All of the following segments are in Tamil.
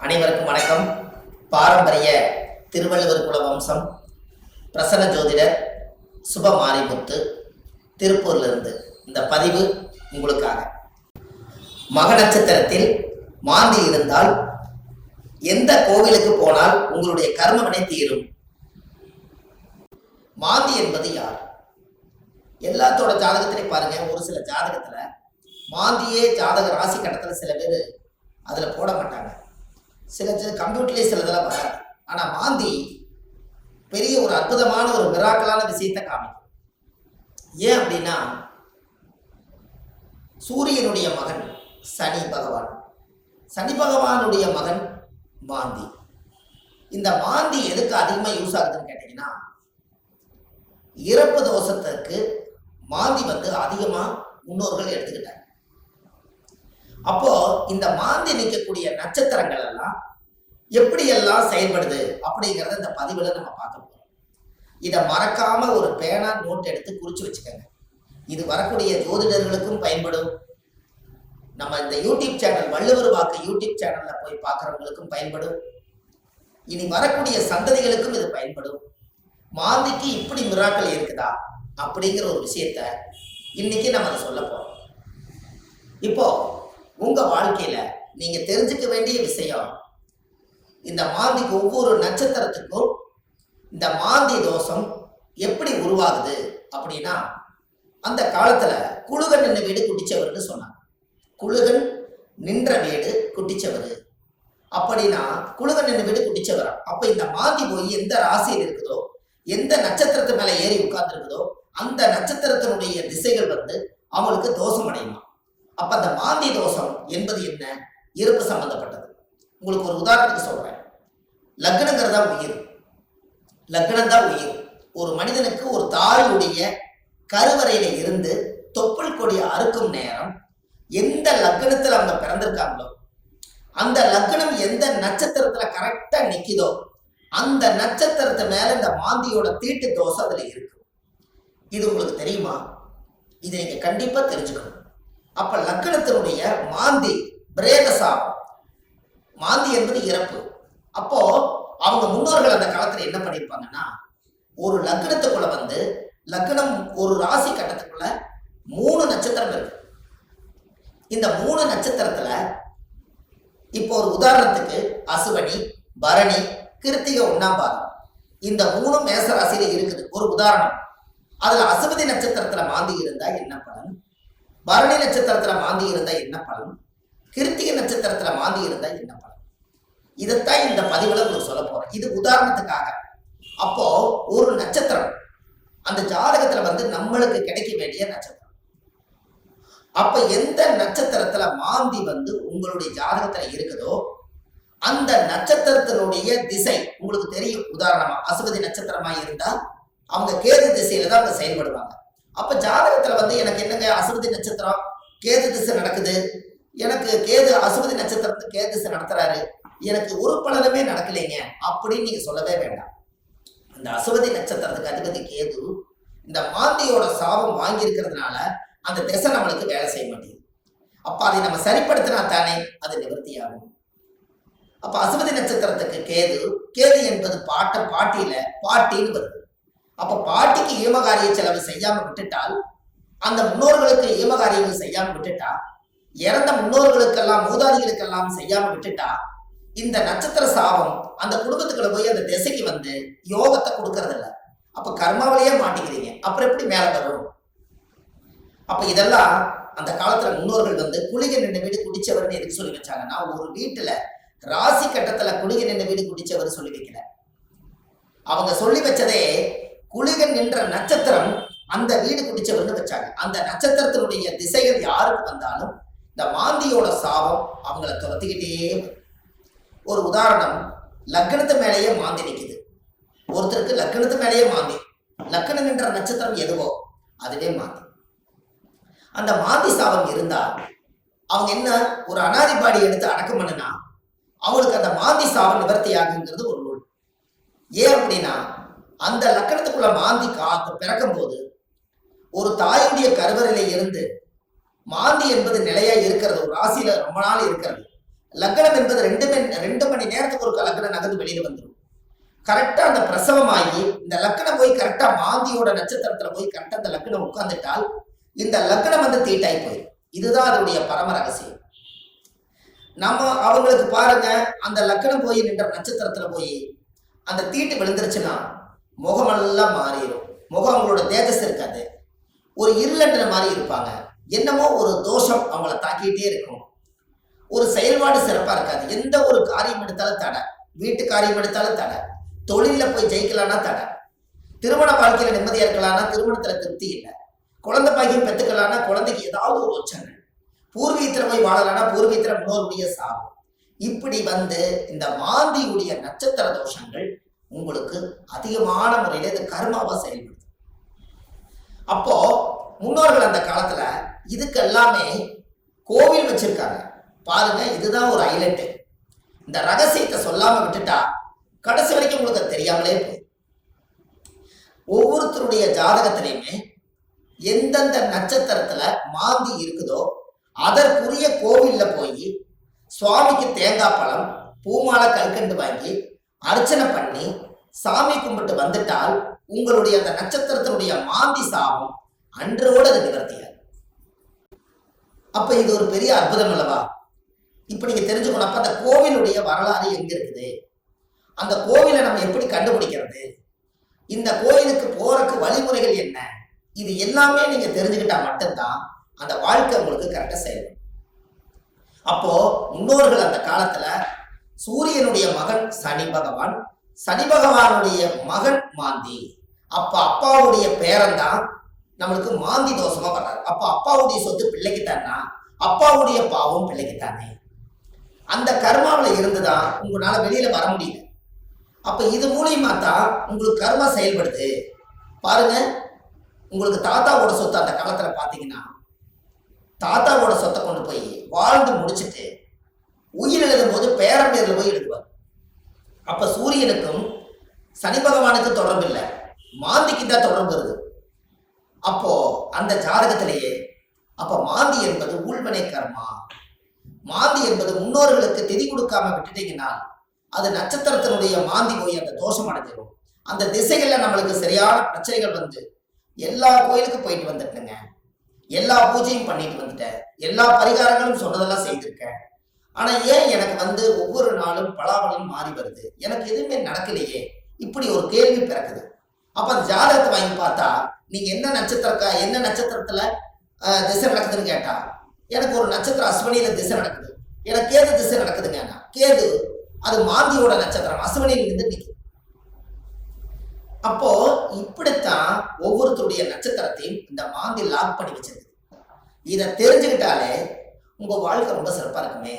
அனைவருக்கும் வணக்கம். பாரம்பரிய திருவள்ளுவர் குல வம்சம் பிரசன்ன ஜோதிடர் சுபமாரிமுத்து திருப்பூர்லிருந்து இந்த பதிவு உங்களுக்காக. மக நட்சத்திரத்தில் மாந்தி இருந்தால் எந்த கோவிலுக்கு போனால் உங்களுடைய கர்மவினை தீரும்? மாந்தி என்பது யார்? எல்லாத்தோட ஜாதகத்திலையும் பாருங்க, ஒரு சில ஜாதகத்துல மாந்தியே ஜாதக ராசி கட்டத்துல சில பேர் அதுல போட மாட்டாங்க. சில கம்ப்யூட்டர்லேயே சிலதெல்லாம் வராது. ஆனா மாந்தி பெரிய ஒரு அற்புதமான ஒரு மிராக்கலான விஷயத்தை காமிக்கும். ஏன் அப்படின்னா, சூரியனுடைய மகன் சனி பகவான், சனி பகவானுடைய மகன் மாந்தி. இந்த மாந்தி எதுக்கு அதிகமா யூஸ் ஆகுதுன்னு கேட்டீங்கன்னா, இறப்பு தோஷத்துக்கு மாந்தி அதிகமா முன்னோர்கள் எடுத்துக்கிட்டாங்க. அப்போ இந்த மாந்தி நிற்கக்கூடிய நட்சத்திரங்கள் எல்லாம் எப்படி எல்லாம் செயல்படுது அப்படிங்கிறத இந்த பதிவுல நம்ம பார்க்க போறோம். இதை மறக்காம ஒரு பேனா நோட் எடுத்து குறிச்சு வச்சுக்கோங்க. இது வரக்கூடிய ஜோதிடர்களுக்கும் பயன்படும். நம்ம இந்த யூடியூப் சேனல் வள்ளுவர் வாக்கு யூடியூப் சேனல்ல போய் பார்க்கறவங்களுக்கும் பயன்படும். இனி வரக்கூடிய சந்ததிகளுக்கும் இது பயன்படும். மாந்திக்கு இப்படி மிராக்கள் இருக்குதா அப்படிங்கிற ஒரு விஷயத்த இன்னைக்கு நம்ம அதை சொல்ல போறோம். இப்போ உங்க வாழ்க்கையில நீங்க தெரிஞ்சுக்க வேண்டிய விஷயம், இந்த மாந்திக்கு ஒவ்வொரு நட்சத்திரத்துக்கும் இந்த மாந்தி தோஷம் எப்படி உருவாகுது அப்படின்னா, அந்த காலத்துல குழுகன் நின்ற வீடு குட்டிச்சவர்னு சொன்னாங்க. குழுகன் நின்ற வீடு குட்டிச்சவர் அப்படின்னா குழுகன் நின்ற வீடு குட்டிச்சவரா. அப்ப இந்த மாந்தி போய் எந்த ராசியில் இருக்குதோ, எந்த நட்சத்திரத்து மேல ஏறி உட்கார்ந்து இருக்குதோ, அந்த நட்சத்திரத்தினுடைய திசைகள் அவங்களுக்கு தோஷம் அடையுமா. அப்ப அந்த மாந்தி தோஷம் என்பது என்ன? இறப்பு சம்பந்தப்பட்டது. உங்களுக்கு ஒரு உதாரணத்துக்கு சொல்றேன். லக்னங்கிறதா உயிர், லக்னம் தான் உயிர். ஒரு மனிதனுக்கு ஒரு தாயுடைய கருவறையில இருந்து தொப்புள் கொடியை அறுக்கும் நேரம் எந்த லக்னத்துல அவங்க பிறந்திருக்காங்களோ, அந்த லக்னம் எந்த நட்சத்திரத்துல கரெக்டா நிக்குதோ, அந்த நட்சத்திரத்து மேல இந்த மாந்தியோட தீட்டு தோஷம் அதுல இருக்கு. இது உங்களுக்கு தெரியுமா? இதை நீங்க கண்டிப்பா தெரிஞ்சுக்கணும். அப்ப லக்னத்தினுடைய மாந்தி பிரேத சாபம், மாந்தி என்பது இறப்பு. அப்போ அவங்க முன்னோர்கள் அந்த காலத்துல என்ன பண்ணிருப்பாங்கன்னா, ஒரு லக்னத்துக்குள்ள லக்னம் ஒரு ராசி கட்டத்துக்குள்ள 3 நட்சத்திரம் இருக்கு. இந்த 3 நட்சத்திரத்துல இப்போ ஒரு உதாரணத்துக்கு அசுவனி, பரணி, கிருத்திகை 1ஆம் பாதம், இந்த 3 மேச ராசியில இருக்குது. ஒரு உதாரணம். அதுல அசுவதி நட்சத்திரத்துல மாந்தி இருந்தா என்ன பலன், பரணி நட்சத்திரத்துல மாந்தி இருந்தா என்ன பலன், கிருத்திகை நட்சத்திரத்துல மாந்தி இருந்தா என்ன பலன், இதைத்தான் இந்த பதிவுல உங்களுக்கு சொல்ல போறேன். இது உதாரணத்துக்காக. அப்போ ஒரு நட்சத்திரம் அந்த ஜாதகத்துல நம்மளுக்கு கிடைக்க வேண்டிய நட்சத்திரம். அப்ப எந்த நட்சத்திரத்துல மாந்தி உங்களுடைய ஜாதகத்துல இருக்குதோ, அந்த நட்சத்திரத்தினுடைய திசை உங்களுக்கு தெரியும். உதாரணமா அசுவதி நட்சத்திரமா இருந்தா அவங்க கேது திசையில தான் அவங்க செயல்படுவாங்க. அப்ப ஜாதகத்துல எனக்கு என்னங்க அசுவதி நட்சத்திரம் கேது திசை நடக்குது, எனக்கு கேது அசுவதி நட்சத்திரத்துக்கு கேது திசை நடத்துறாரு, எனக்கு ஒரு பலனுமே நடக்கலைங்க அப்படின்னு நீங்க சொல்லவே வேண்டாம். அந்த அசுவதி நட்சத்திரத்துக்கு அதிபதி கேது இந்த மாந்தியோட சாபம் வாங்கி இருக்கிறதுனால அந்த திசை நம்மளுக்கு வேலை செய்ய மாட்டேங்குது. அப்ப அதை நம்ம சரிப்படுத்தினா தானே அது நிவர்த்தியாகும். அப்ப அசுவதி நட்சத்திரத்துக்கு கேது, கேது என்பது பாட்டியில பாட்டின்னு வருது. அப்ப பாட்டிக்கு ஈமகாரிய செலவு செய்யாம விட்டுட்டால், அந்த முன்னோர்களுக்கு ஈமகாரியங்கள் செய்யாம விட்டுட்டா, இறந்த முன்னோர்களுக்கெல்லாம் மூதாதிகளுக்கெல்லாம் செய்யாம விட்டுட்டா, இந்த நட்சத்திர சாபம் அந்த குடும்பத்துக்குள்ள போய் அந்த திசைக்கு யோகத்தை கொடுக்கறது இல்லை. அப்ப கர்மாவிலேயே மாட்டிக்கிறீங்க. அப்புறம் எப்படி மேல வரும்? அப்ப இதெல்லாம் அந்த காலத்துல முன்னோர்கள் குளிகை நின்ற வீடு குடிச்சவர்னு எதுக்கு சொல்லி வச்சாங்கன்னா, ஒரு வீட்டுல ராசி கட்டத்துல குளிகை நின்ற வீடு குடிச்சவர் சொல்லி வைக்கல. அவங்க சொல்லி வச்சதே குளிகன் நின்ற நட்சத்திரம் அந்த வீடு குடிச்சவர்னு வச்சாங்க. அந்த நட்சத்திரத்தினுடைய திசைகள் யாருக்கு வந்தாலும் இந்த மாந்தியோட சாபம் அவங்கள துரத்திக்கிட்டே. ஒரு உதாரணம், லக்னத்து மேலேயே மாந்தி நிற்குது. ஒருத்தருக்கு லக்னத்து மேலேயே மாந்தி, லக்னம் நின்ற நட்சத்திரம் எதுவோ அதுவே மாந்தி. அந்த மாந்தி சாபம் இருந்தா அவங்க என்ன ஒரு அனாதிபாடி எடுத்து அடக்கம் பண்ணுனா அவங்களுக்கு அந்த மாந்தி சாபம் நிவர்த்தி ஆகுங்கிறது ஒரு நூல். ஏன் அப்படின்னா, அந்த லக்கணத்துக்குள்ள மாந்தி பிறக்கும் போது ஒரு தாயுடைய கருவறையில இருந்து மாந்தி என்பது நிலையா இருக்கிறது, ஒரு ராசியில ரொம்ப நாள் இருக்கிறது. லக்னம் என்பது இருந்து வெளியில வந்துடும். கரெக்டா அந்த பிரசவமாகி இந்த லக்னம் போய் கரெக்டா மாந்தியோட நட்சத்திரத்துல போய் கரெக்டா அந்த லக்னம் உட்கார்ந்துட்டால் இந்த லக்னம் வந்து தீட்டாய் போயிடும். இதுதான் அதனுடைய பரம ரகசியம். நம்ம அவங்களுக்கு பாருங்க, அந்த லக்னம் போய் நின்ற நட்சத்திரத்துல போய் அந்த தீட்டு விழுந்துருச்சுன்னா முகமெல்லாம் மாறிடும். முகம் அவங்களோட தேஜஸ் இருக்காது, ஒரு இருளன்ற மாதிரி இருப்பாங்க. என்னமோ ஒரு தோஷம் அவங்கள தாக்கிட்டே இருக்கும். ஒரு செயல்பாடு சிறப்பா இருக்காது. எந்த ஒரு காரியம் எடுத்தாலும் தடை, வீட்டு காரியம் எடுத்தாலும் தடை, தொழில போய் ஜெயிக்கலாம்னா தடை, திருமண வாழ்க்கையில நிம்மதியா இருக்கலாம்னா திருமணத்துல திருப்தி இல்லை, குழந்தை பாக்கியம் பெற்றுக்கலாம்னா குழந்தைக்கு ஏதாவது ஒரு உச்சங்கள், பூர்வீகத்துல போய் வாழலாம்னா பூர்வீகத்துல முன்னோருடைய சாபம். இப்படி வந்து இந்த மாந்தியுடைய நட்சத்திர தோஷங்கள் உங்களுக்கு அதிகமான முறையில இது கர்மாவா செயல்படுது. அப்போ முன்னோர்கள் அந்த காலத்துல இதுக்கு எல்லாமே கோவில் வச்சிருக்காங்க பாருங்க. இதுதான் ஒரு ஹைலைட். இந்த ரகசியத்தை சொல்லாம விட்டுட்டா கடைசி வரைக்கும் உங்களுக்கு தெரியாமலே போய் ஒவ்வொருத்தருடைய ஜாதகத்திலையுமே எந்தெந்த நட்சத்திரத்துல மாந்தி இருக்குதோ அதற்குரிய கோவில்ல போய் சுவாமிக்கு தேங்காய் பழம் பூமாலை கல்கண்டு வாங்கி அர்ச்சனை பண்ணி சாமி கும்பிட்டு வந்துட்டால் உங்களுடைய அந்த நட்சத்திரத்தினுடைய மாந்தி சாபம் அன்றோடு அது நிவர்த்தியாது. அப்ப இது ஒரு பெரிய அற்புதம் அல்லவா? இப்ப நீங்க தெரிஞ்சுக்கணும். அப்ப அந்த கோவிலுடைய வரலாறு எங்க இருக்குது, அந்த கோவிலை நம்ம எப்படி கண்டுபிடிக்கிறது, இந்த கோயிலுக்கு போறதுக்கு வழிமுறைகள் என்ன, இது எல்லாமே நீங்க தெரிஞ்சுக்கிட்டா மட்டும்தான் அந்த வாழ்க்கை உங்களுக்கு கரெக்டா செயல்படும். அப்போ முன்னோர்கள் அந்த காலத்துல சூரியனுடைய மகன் சனி பகவான், சனி பகவானுடைய மகன் மாந்தி. அப்ப அப்பாவுடைய பேரன் தான் நம்மளுக்கு மாந்தி தோஷமா வர்றாரு. அப்ப அப்பாவுடைய சொத்து பிள்ளைக்குத்தானா, அப்பாவுடைய பாவம் பிள்ளைக்குத்தானே. அந்த கர்மாவில இருந்துதான் உங்களால வெளியில வர முடியல. அப்ப இது மூலியமா தான் உங்களுக்கு கர்மா செயல்படுது. பாருங்க, உங்களுக்கு தாத்தாவோட சொத்து அந்த காலத்துல பாத்தீங்கன்னா தாத்தாவோட சொத்தை கொண்டு போய் வாழ்ந்து முடிச்சுட்டு உயிர் எழுதும் போது பேரன் பேர்ல போய் எழுதுவார். அப்ப சூரியனுக்கும் சனி பகவானுக்கு தொடர்பு இல்லை, மாந்திக்கு தான் தொடர்பு வருது. அப்போ அந்த ஜாதகத்திலேயே அப்ப மாந்தி என்பது உள்வனை கர்மா. மாந்தி என்பது முன்னோர்களுக்கு திதி கொடுக்காம விட்டுட்டீங்கன்னா அது நட்சத்திரத்தினுடைய மாந்தி போய் அந்த தோஷம் அடைஞ்சிடும். அந்த திசைகள்ல நம்மளுக்கு சரியான பிரச்சனைகள் வந்து எல்லா கோயிலுக்கு போயிட்டு வந்துட்டேங்க, எல்லா பூஜையும் பண்ணிட்டு வந்துட்டேன், எல்லா பரிகாரங்களும் சொன்னதெல்லாம் செய்திருக்கேன். ஆனா ஏன் எனக்கு வந்து ஒவ்வொரு நாளும் பலாபலம் மாறி வருது, எனக்கு எதுவுமே நடக்கலையே, இப்படி ஒரு கேள்வி பிறக்குது. அப்ப அந்த ஜாதகத்தை வாங்கி பார்த்தா நீங்க என்ன நட்சத்திரத்துல திசை நடக்குதுன்னு கேட்டா எனக்கு ஒரு நட்சத்திரம் அஸ்வினியில திசை நடக்குது, எனக்கு கேது திசை நடக்குதுங்க. கேது அது மாந்தியோட நட்சத்திரம், அஸ்வினியில இருந்து நிற்கும். அப்போ இப்படித்தான் ஒவ்வொருத்தருடைய நட்சத்திரத்தையும் இந்த மாந்தி லாக் பண்ணி வச்சிருக்கு. இதை தெரிஞ்சுக்கிட்டாலே உங்க வாழ்க்கை ரொம்ப சிறப்பா இருக்குமே.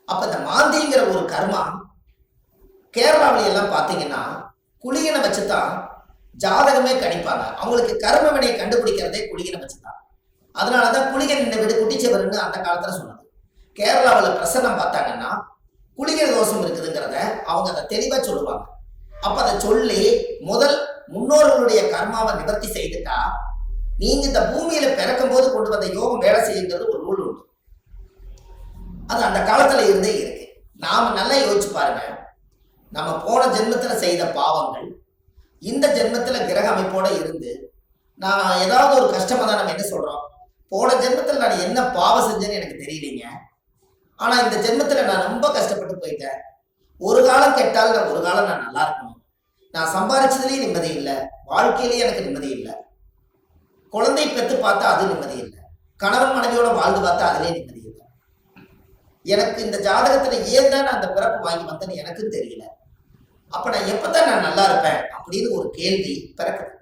அப்ப இந்த மாந்திங்கிற ஒரு கர்மா கேரளாவில எல்லாம் பாத்தீங்கன்னா குளிகனை வச்சுதான் ஜாதகமே கணிப்பாங்க. அவங்களுக்கு கர்ம வினையை கண்டுபிடிக்கிறதே குளிகனை வச்சுதான். அதனாலதான் குளிகன் இந்த வீடு குட்டிச்சவர்னு அந்த காலத்துல சொன்னது. கேரளாவில் பிரசன்னம் பார்த்தாங்கன்னா குளிகை தோஷம் இருக்குதுங்கிறத அவங்க அதை தெளிவா சொல்லுவாங்க. அப்ப அதை சொல்லி முதல் முன்னோர்களுடைய கர்மாவை நிவர்த்தி செய்துட்டா நீங்க இந்த பூமியில பிறக்கும் போது கொண்டு வந்த யோகம் வேலை செய்யுங்கிறது ஒரு நூல் உண்டு. அது அந்த காலத்துல இருந்தே இருக்கு. நாம நல்லா யோசிச்சு பாருங்க, நம்ம போன ஜென்மத்துல செய்த பாவங்கள் இந்த ஜென்மத்துல கிரக அமைப்போட இருந்து நான் ஏதாவது ஒரு கஷ்டமா தான் நம்ம என்ன சொல்றோம், போன ஜென்மத்துல நான் என்ன பாவம் செஞ்சேன்னு எனக்கு தெரியலீங்க, ஆனா இந்த ஜென்மத்துல நான் ரொம்ப கஷ்டப்பட்டு போயிட்டேன், ஒரு காலம் கெட்டால் நான் ஒரு காலம் நான் நல்லா இருக்கணும், நான் சம்பாதிச்சதுலயும் நிம்மதி இல்லை, வாழ்க்கையிலேயே எனக்கு நிம்மதி இல்லை, குழந்தை பெற்று பார்த்தா அது நிம்மதி இல்லை, கணவன் மனைவியோட வாழ்ந்து பார்த்தா அதுலேயே நிம்மதி இல்லை, எனக்கு இந்த ஜாதகத்துல ஏன் தான் நான் அந்த பிறப்பு வாங்கி வந்தேன்னு எனக்கும் தெரியல, அப்ப நான் எப்பதான் நான் நல்லா இருப்பேன் அப்படின்னு ஒரு கேள்வி பிறக்குது.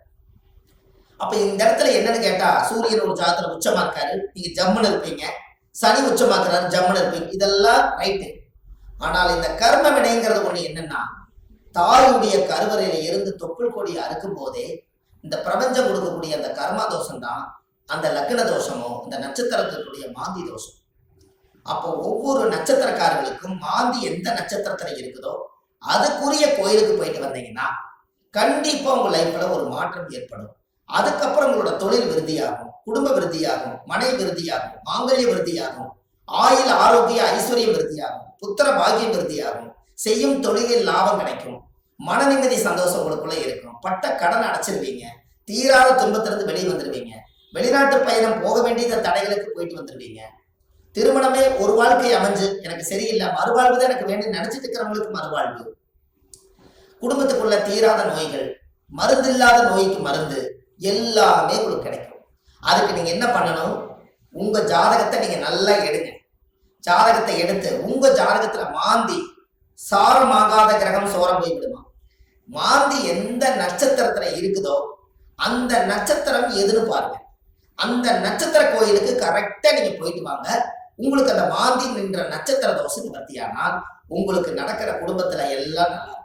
அப்ப இந்த இடத்துல என்னன்னு கேட்டா சூரியன் ஒரு ஜாதகத்துல உச்சமா இருக்காரு, நீங்க ஜம்முன்னு இருப்பீங்க, சனி உச்சமாக்குறாரு ஜம்முன்னு இருப்பீங்க, இதெல்லாம் ரைட்டு. ஆனால் இந்த கர்ம வினைங்கிறது ஒண்ணு என்னன்னா தாயுடைய கருவறையில இருந்து தொப்புள் கொடி அறுக்கும் போதே இந்த பிரபஞ்சம் கொடுக்கக்கூடிய அந்த கர்மா தோஷம் தான் அந்த லக்ன தோஷமோ இந்த நட்சத்திரத்தினுடைய மாந்தி தோஷம். அப்போ ஒவ்வொரு நட்சத்திரக்காரர்களுக்கும் மாந்தி எந்த நட்சத்திரத்துல இருக்குதோ அதுக்குரிய கோயிலுக்கு போயிட்டு வந்தீங்கன்னா கண்டிப்பா உங்க லைஃப்ல ஒரு மாற்றம் ஏற்படும். அதுக்கப்புறம் உங்களோட தொழில் விருத்தியாகும், குடும்ப விருத்தியாகும், மனை விருத்தியாகும், மாங்கல்ய விருத்தியாகும், ஆயுள் ஆரோக்கிய ஐஸ்வர்யம் விருத்தியாகும், புத்திர பாக்கியம் விருத்தியாகும், செய்யும் தொழிலில் லாபம் கிடைக்கும், மன நிம்மதி சந்தோஷம் உங்களுக்குள்ள இருக்கும், பட்ட கடன் அடைச்சிருவீங்க, தீராத துன்பத்திலிருந்து வெளியே வந்துடுவீங்க, வெளிநாட்டு பயணம் போக வேண்டிய தடைகளுக்கு போயிட்டு வந்துடுவீங்க, திருமணமே ஒரு வாழ்க்கை அமைஞ்சு எனக்கு சரியில்லை, மறுவாழ்வு தான் எனக்கு வேண்டி நினைச்சிட்டு இருக்கிறவங்களுக்கு மறுவாழ்வு, குடும்பத்துக்குள்ள தீராத நோய்கள், மருந்து இல்லாத நோய்க்கு மருந்து, எல்லாமே உங்களுக்கு கிடைக்கும். அதுக்கு நீங்க என்ன பண்ணணும், உங்க ஜாதகத்தை நீங்க நல்லா எடுங்க. ஜாதகத்தை எடுத்து உங்க ஜாதகத்துல மாந்தி சாரமாகாத கிரகம் சோரம் போய் விடுமா, மாந்தி எந்த நட்சத்திரத்துல இருக்குதோ அந்த நட்சத்திரம் எதுன்னு பாருங்க. அந்த நட்சத்திர கோயிலுக்கு கரெக்டா நீங்க போயிட்டு வாங்க. உங்களுக்கு அந்த மாந்தி நின்ற நட்சத்திர தோஷம் நிவர்த்தியானால் உங்களுக்கு நடக்கிற குடும்பத்துல எல்லாம் நல்லா.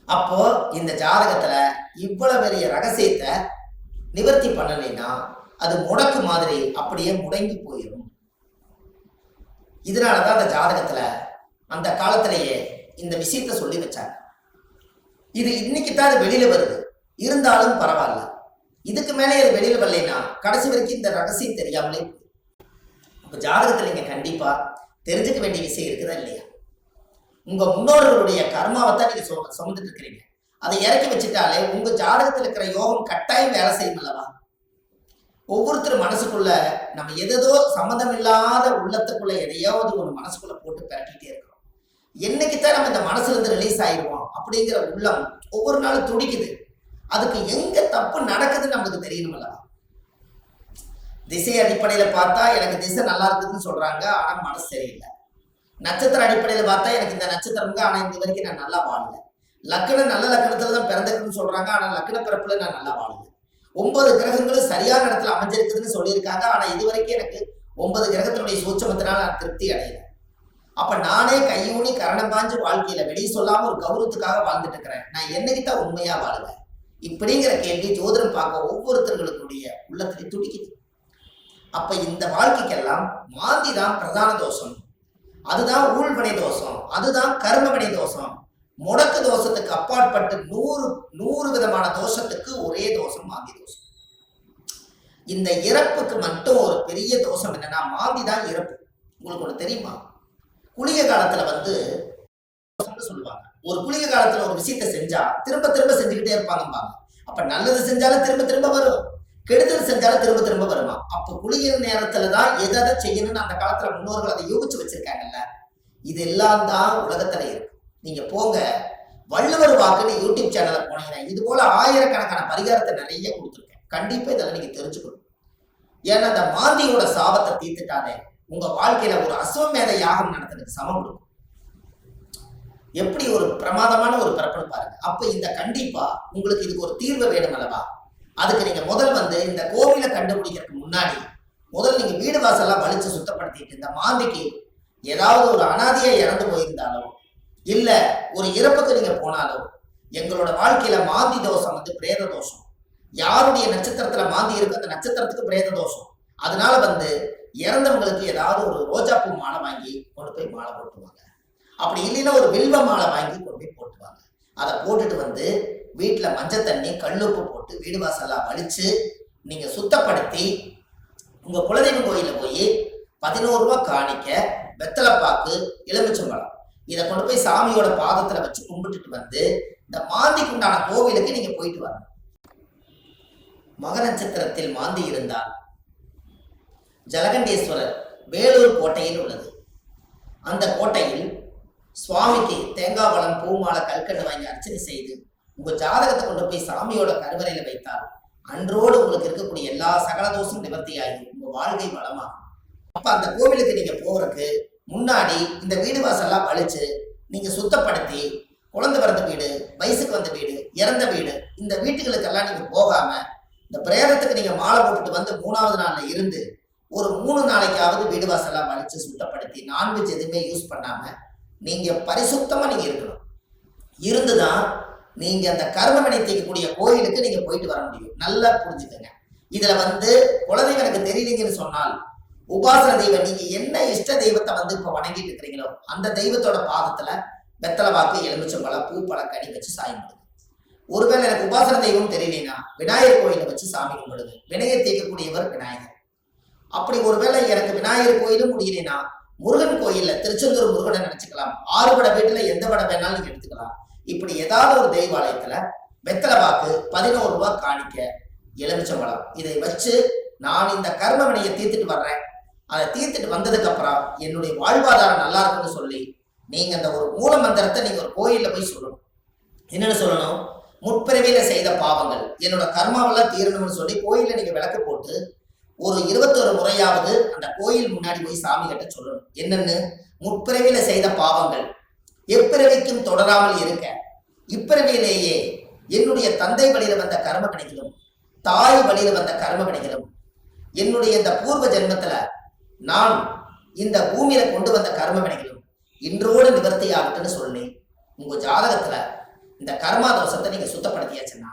அப்போ இந்த ஜாதகத்துல இவ்வளவு பெரிய ரகசியத்தை நிவர்த்தி பண்ணலைன்னா அது முடக்கு மாதிரி அப்படியே முடங்கி போயிடும். இதனாலதான் அந்த ஜாதகத்துல அந்த காலத்திலேயே இந்த விஷயத்த சொல்லி வச்சாங்க. இது இன்னைக்கு தான் அது வெளியில வருது, இருந்தாலும் பரவாயில்ல. இதுக்கு மேலே அது வெளியில வரலைன்னா கடைசி வரைக்கும் இந்த ரகசியம் தெரியாமலே. இப்ப ஜாதகத்துல நீங்க கண்டிப்பா தெரிஞ்சுக்க வேண்டிய விஷயம் இருக்குதா இல்லையா? உங்க முன்னோர்களுடைய கர்மாவை தான் நீங்க சுமந்துட்டு இருக்கிறீங்க. அதை இறக்கி வச்சுட்டாலே உங்க ஜாதகத்துல இருக்கிற யோகம் கட்டாயம் வேலை செய்யும் அல்லவா? ஒவ்வொருத்தரும் மனசுக்குள்ள நம்ம எதோ சம்மந்தம் இல்லாத உள்ளத்துக்குள்ள எதையாவது ஒரு மனசுக்குள்ள போட்டு பரட்டிட்டே இருக்கிறோம். என்னைக்குத்தான் நம்ம இந்த மனசுல இருந்து ரிலீஸ் ஆயிடுவோம் அப்படிங்கிற உள்ளம் ஒவ்வொரு நாளும் துடிக்குது. அதுக்கு எங்க தப்பு நடக்குதுன்னு நமக்கு தெரியணும் அல்லவா? திசை அடிப்படையில பார்த்தா எனக்கு திசை நல்லா இருக்குதுன்னு சொல்றாங்க, ஆனா மனசு சரியில்லை. நட்சத்திர அடிப்படையில பார்த்தா எனக்கு இந்த நட்சத்திரங்க, ஆனா இந்த வரைக்கும் நான் நல்லா வாழல. லக்னம் நல்ல லக்னத்துல தான் பிறந்திருக்குன்னு சொல்றாங்க, ஆனா லக்ன பிறப்புல நான் நல்லா வாழல. 9 கிரகங்களும் சரியான இடத்துல அமைஞ்சிருக்குதுன்னு சொல்லியிருக்காங்க, ஆனா இது வரைக்கும் எனக்கு 9 கிரகத்தினுடைய சூட்சமத்தினால நான் திருப்தி அடையல. அப்ப நானே கையூனி கரணம் பாஞ்சு வாழ்க்கையில வெளியே சொல்லாம ஒரு கௌரவத்துக்காக வாழ்ந்துட்டு இருக்கிறேன். நான் என்னைக்குத்தான் உண்மையா வாழுவேன்? இப்படிங்கிற கேள்வி ஜோதிடம் பார்க்க ஒவ்வொருத்தர்களுடைய உள்ளத்திலே துடிக்குது. அப்ப இந்த வாழ்க்கைக்கெல்லாம் மாந்தி தான் பிரதான தோஷம், அதுதான் ஊழ்வினை தோஷம், அதுதான் கர்மவினை தோஷம். முடக்கு தோஷத்துக்கு அப்பாற்பட்டு 100 விதமான தோஷத்துக்கு ஒரே தோஷம் மாந்தி தோஷம். இந்த இறப்புக்கு மட்டும் ஒரு பெரிய தோஷம் என்னன்னா மாந்தி தான் இறப்பு. உங்களுக்கு ஒண்ணு தெரியுமா? குளிகை காலத்துல சொல்லுவாங்க, ஒரு குளிகை காலத்துல ஒரு விஷயத்தை செஞ்சா திரும்ப திரும்ப செஞ்சுக்கிட்டே இருப்பாங்க. அப்ப நல்லது செஞ்சாலும் திரும்ப திரும்ப வரும், கெடுதல் செஞ்சாலும் திரும்ப திரும்ப வருமா? அப்ப குளிகை நேரத்துலதான் எதை செய்யணும்னு அந்த காலத்துல முன்னோர்கள் அதை யோசிச்சு வச்சிருக்காங்கல்ல. இதெல்லாம் தான் உலகத்துல இருக்கு. நீங்க போங்க, வள்ளுவர் வாக்குன்னு யூடியூப் சேனல்ல போனீங்கன்னா இது போல ஆயிரக்கணக்கான பரிகாரத்தை நிறைய கொடுத்துருக்கேன். கண்டிப்பா இதெல்லாம் நீங்க தெரிஞ்சுக்கணும். ஏன்னா அந்த மாந்தியோட சாபத்தை தீர்த்துட்டாலே உங்க வாழ்க்கையில ஒரு அஸ்வமேத யாகம் நடத்துறதுக்கு சமம் கொடுக்கும். எப்படி ஒரு பிரமாதமான ஒரு பிறப்புன்னு பாருங்க. அப்ப இந்த கண்டிப்பா உங்களுக்கு இதுக்கு ஒரு தீர்வு வேணும் அல்லவா? அதுக்கு நீங்க முதல் இந்த கோவிலை கண்டுபிடிக்கிறதுக்கு முன்னாடி முதல் நீங்க வீடு வாசல்லாம் வலிச்சு சுத்தப்படுத்திட்டு, இந்த மாந்திக்கு ஏதாவது ஒரு அனாதையா இறந்து போயிருந்தாலும் இல்ல ஒரு இறப்புக்கு நீங்க போனாலும், எங்களோட வாழ்க்கையில மாந்தி தோஷம் பிரேத தோஷம். யாருடைய நட்சத்திரத்துல மாந்தி இருக்கு அந்த நட்சத்திரத்துக்கு பிரேத தோஷம். அதனால இறந்தவங்களுக்கு ஏதாவது ஒரு ரோஜாப்பூ மாலை வாங்கி கொண்டு போய் மாலை போட்டுவாங்க. அப்படி இல்லைன்னா ஒரு வில்வ மாலை வாங்கி கொண்டு போய் போட்டுவாங்க. அதை போட்டுட்டு வீட்டுல மஞ்சள் தண்ணி கல்லுப்பு போட்டு வீடு வாசல்லாம் வலிச்சு நீங்க சுத்தப்படுத்தி உங்க குலதெய்வ கோயில போய் 11 ரூபாய் காணிக்க, வெத்தலைப்பாக்கு, எலுமிச்சம்பழம் இதை கொண்டு போய் சாமியோட பாதத்துல வச்சு கும்பிட்டுட்டு இந்த மாந்திக்கு உண்டான கோவிலுக்கு நீங்க போயிட்டு வரணும். மக நட்சத்திரத்தில் மாந்தி இருந்தால் ஜலகண்டேஸ்வரர் வேலூர் கோட்டையில் உள்ளது. அந்த கோட்டையில் சுவாமிக்கு தேங்காய் பழம், பூமாலை, கல்கண்டு வாங்கி அர்ச்சனை செய்து உங்க ஜாதகத்தை கொண்டு போய் சாமியோட கருவறையில வைத்தால் அன்றோடு உங்களுக்கு இருக்கக்கூடிய எல்லா சகல தோஷம் நிவர்த்தியாகி உங்க வாழ்க்கை வளமாகும். அப்ப அந்த கோவிலுக்கு நீங்க போறதுக்கு முன்னாடி இந்த வீடு வாசல்லாம் வலிச்சு நீங்க சுத்தப்படுத்தி, குழந்தை பிறந்த வீடு, வயசுக்கு வந்த வீடு, இறந்த வீடு, இந்த வீட்டுகளுக்கெல்லாம் நீங்க போகாம இந்த பிரேதத்துக்கு நீங்க மாலை போட்டுட்டு 3வது நாள்ல இருந்து ஒரு 3 நாளைக்காவது வீடு வாசல்லாம் வலிச்சு சுத்தப்படுத்தி நான்வெஜ் எதுவுமே யூஸ் பண்ணாம நீங்க பரிசுத்தமா நீங்க இருக்கணும். இருந்துதான் நீங்க அந்த கர்மவினை தீர்க்கக்கூடிய கோயிலுக்கு நீங்க போயிட்டு வர முடியும். நல்லா புரிஞ்சுக்கங்க. இதுல குலதெய்வம் எனக்கு தெரியலீங்கன்னு சொன்னால் உபாசன தெய்வம், நீங்க என்ன இஷ்ட தெய்வத்தை இப்ப வணங்கிட்டு இருக்கிறீங்களோ அந்த தெய்வத்தோட பாதத்துல வெத்தலை வாக்கு, எலுமிச்சம்பழம், பூ, பழம், கனி வச்சு சாமி கும்பிடுங்க. ஒருவேளை எனக்கு உபாசன தெய்வம் தெரியலனா விநாயகர் கோயிலை வச்சு சாமி கும்பிடுங்க. வினையை தீர்க்கக்கூடியவர் விநாயகர். அப்படி ஒருவேளை எனக்கு விநாயகர் கோயிலும் முடியலனா முருகன் கோயில்ல திருச்செந்தூர் முருகனை நினைச்சுக்கலாம், 6 வடை வீட்டுல எந்த வடை வேணாலும் நீங்க எடுத்துக்கலாம். இப்படி ஏதாவது ஒரு தெய்வாலயத்துல வெத்தலை பாக்கு, 11 ரூபாய் காணிக்க, எலுமிச்சம்பழம் இதை வச்சு நான் இந்த கர்ம வினையை தீர்த்துட்டு வர்றேன், அதை தீர்த்துட்டு வந்ததுக்கு அப்புறம் என்னுடைய வாழ்வாதாரம் நல்லா இருக்குன்னு சொல்லி நீங்க அந்த ஒரு மூல மந்திரத்தை நீங்க ஒரு கோயில்ல போய் சொல்லணும். என்னன்னு சொல்லணும்? முற்பிறவியில செய்த பாவங்கள் என்னோட கர்மாவெல்லாம் தீரணும்னு சொல்லி கோயில்ல நீங்க விளக்கு போட்டு ஒரு 21 முறையாவது அந்த கோயில் முன்னாடி போய் சாமி கிட்ட சொல்லணும். என்னன்னு? முற்பிறவியில செய்த பாவங்கள் எப்பிறவிக்கும் தொடராமல் இருக்க, இப்பிறவியிலேயே என்னுடைய தந்தை வழியில வந்த கர்ம வினைகளும் தாய் வழியில வந்த கர்ம வினைகளும் என்னுடைய இந்த பூர்வ ஜென்மத்துல நான் இந்த பூமியில கொண்டு வந்த கர்ம வினைகளும் இன்றோடு நிவர்த்தி ஆகட்டுன்னு சொல்லி உங்க ஜாதகத்துல இந்த கர்மா தோஷத்தை நீங்க சுத்தப்படுத்தியாச்சுன்னா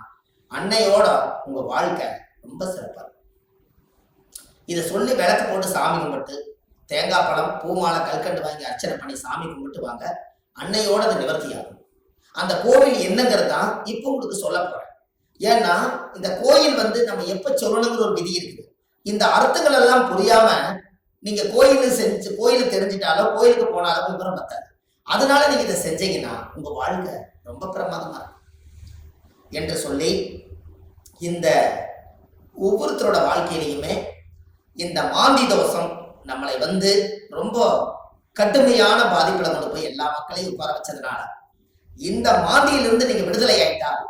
அன்னையோட உங்க வாழ்க்கை ரொம்ப சிறப்பா இருக்கும். இதை சொல்லி விளக்கு போட்டு சாமி கும்பிட்டு தேங்காய் பழம், பூமாலை, கல்கண்டு வாங்கி அர்ச்சனை பண்ணி சாமி கும்பிட்டு வாங்க. அன்னையோட அது நிவர்த்தி ஆகும். அந்த கோவில் என்னங்கிறது தான் இப்போ உங்களுக்கு சொல்ல போறேன். ஏன்னா இந்த கோயில் நம்ம எப்ப சொல்லணுங்கிற ஒரு விதி இருக்குது. இந்த அர்த்தங்கள் எல்லாம் புரியாம நீங்க கோயிலுக்கு தெரிஞ்சிட்டாலோ கோயிலுக்கு போனாலோ விவரம் பத்தாது. அதனால நீங்க இதை செஞ்சீங்கன்னா உங்க வாழ்க்கை ரொம்ப பிரமாதமா இருக்கும் என்று சொல்லி இந்த ஒவ்வொருத்தரோட வாழ்க்கையிலையுமே இந்த மாந்தி தோஷம் நம்மளை ரொம்ப கடுமையான பாதிப்புல கொண்டு போய் எல்லா மக்களையும் உட்கார வச்சதுனால இந்த மாந்தியிலிருந்து நீங்க விடுதலை ஆயிட்டால்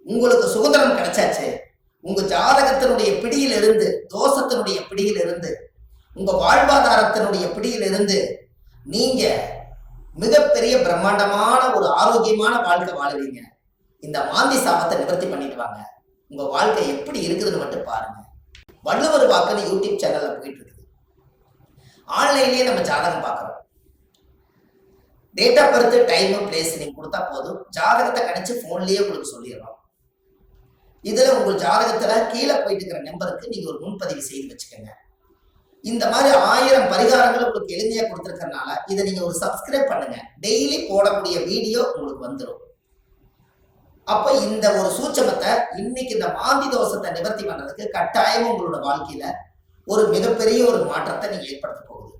உங்களுக்கு சுதந்திரம் கிடைச்சாச்சு. உங்க ஜாதகத்தினுடைய பிடியிலிருந்து, தோஷத்தினுடைய பிடியிலிருந்து, உங்க வாழ்வாதாரத்தினுடைய பிடியிலிருந்து நீங்க மிகப்பெரிய பிரம்மாண்டமான ஒரு ஆரோக்கியமான வாழ்க்கை வாழுவீங்க. இந்த மாந்தி சாபத்தை நிவர்த்தி பண்ணிட்டு வாங்க. உங்க வாழ்க்கை எப்படி இருக்குதுன்னு மட்டும் பாருங்க. வள்ளுவர் வாக்குன்னு யூடியூப் சேனல்ல போயிட்டு இருக்குது. ஆன்லைன்லயே நம்ம ஜாதகம் பார்க்கறோம். Date of birth, time, place நீங்க கொடுத்தா போதும், ஜாதகத்தை கணிச்சு போன்லயே உங்களுக்கு சொல்லிடுறோம். இதுல உங்க ஜாதகத்துல கீழே போயிட்டு இருக்கிற நம்பருக்கு நீங்க ஒரு முன்பதிவு செய்து வச்சுக்கோங்க. இந்த மாதிரி 1000 பரிகாரங்கள் உங்களுக்கு எளிமையா கொடுத்துருக்கறனால இதை நீங்க ஒரு சப்ஸ்கிரைப் பண்ணுங்க. டெய்லி போடக்கூடிய வீடியோ உங்களுக்கு வந்துடும். அப்ப இந்த ஒரு சூட்சமத்தை இன்னைக்கு இந்த மாந்தி தோஷத்தை நிவர்த்தி பண்றதுக்கு கட்டாயம் உங்களோட வாழ்க்கையில ஒரு மிகப்பெரிய ஒரு மாற்றத்தை நீங்க ஏற்படுத்த போகுது.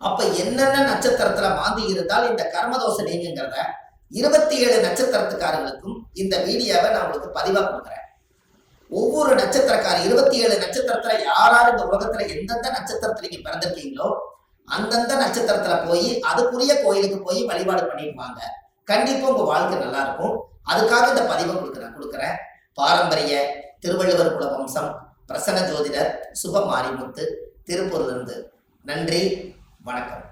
அப்ப என்னென்ன நட்சத்திரத்துல மாந்தி இருந்தால் இந்த கர்மதோஷம் நீங்கிறத 27 நட்சத்திரத்துக்காரர்களுக்கும் இந்த வீடியோவை நான் உங்களுக்கு பதிவா கொடுக்குறேன். ஒவ்வொரு நட்சத்திரக்காரர் 27 நட்சத்திரத்துல யாராரு இந்த உலகத்துல எந்தெந்த நட்சத்திரத்துல நீங்க பிறந்திருக்கீங்களோ அந்தந்த நட்சத்திரத்துல போய் அதுக்குரிய கோயிலுக்கு போய் வழிபாடு பண்ணிடுவாங்க. கண்டிப்பா உங்க வாழ்க்கை நல்லா இருக்கும். அதுக்காக இந்த பதிவை கொடுக்குறேன். பாரம்பரிய திருவள்ளுவர் குல வம்சம், பிரசன்ன ஜோதிடர் சுப மாரிமுத்து, திருப்பூர்ல இருந்து. நன்றி, வணக்கம்.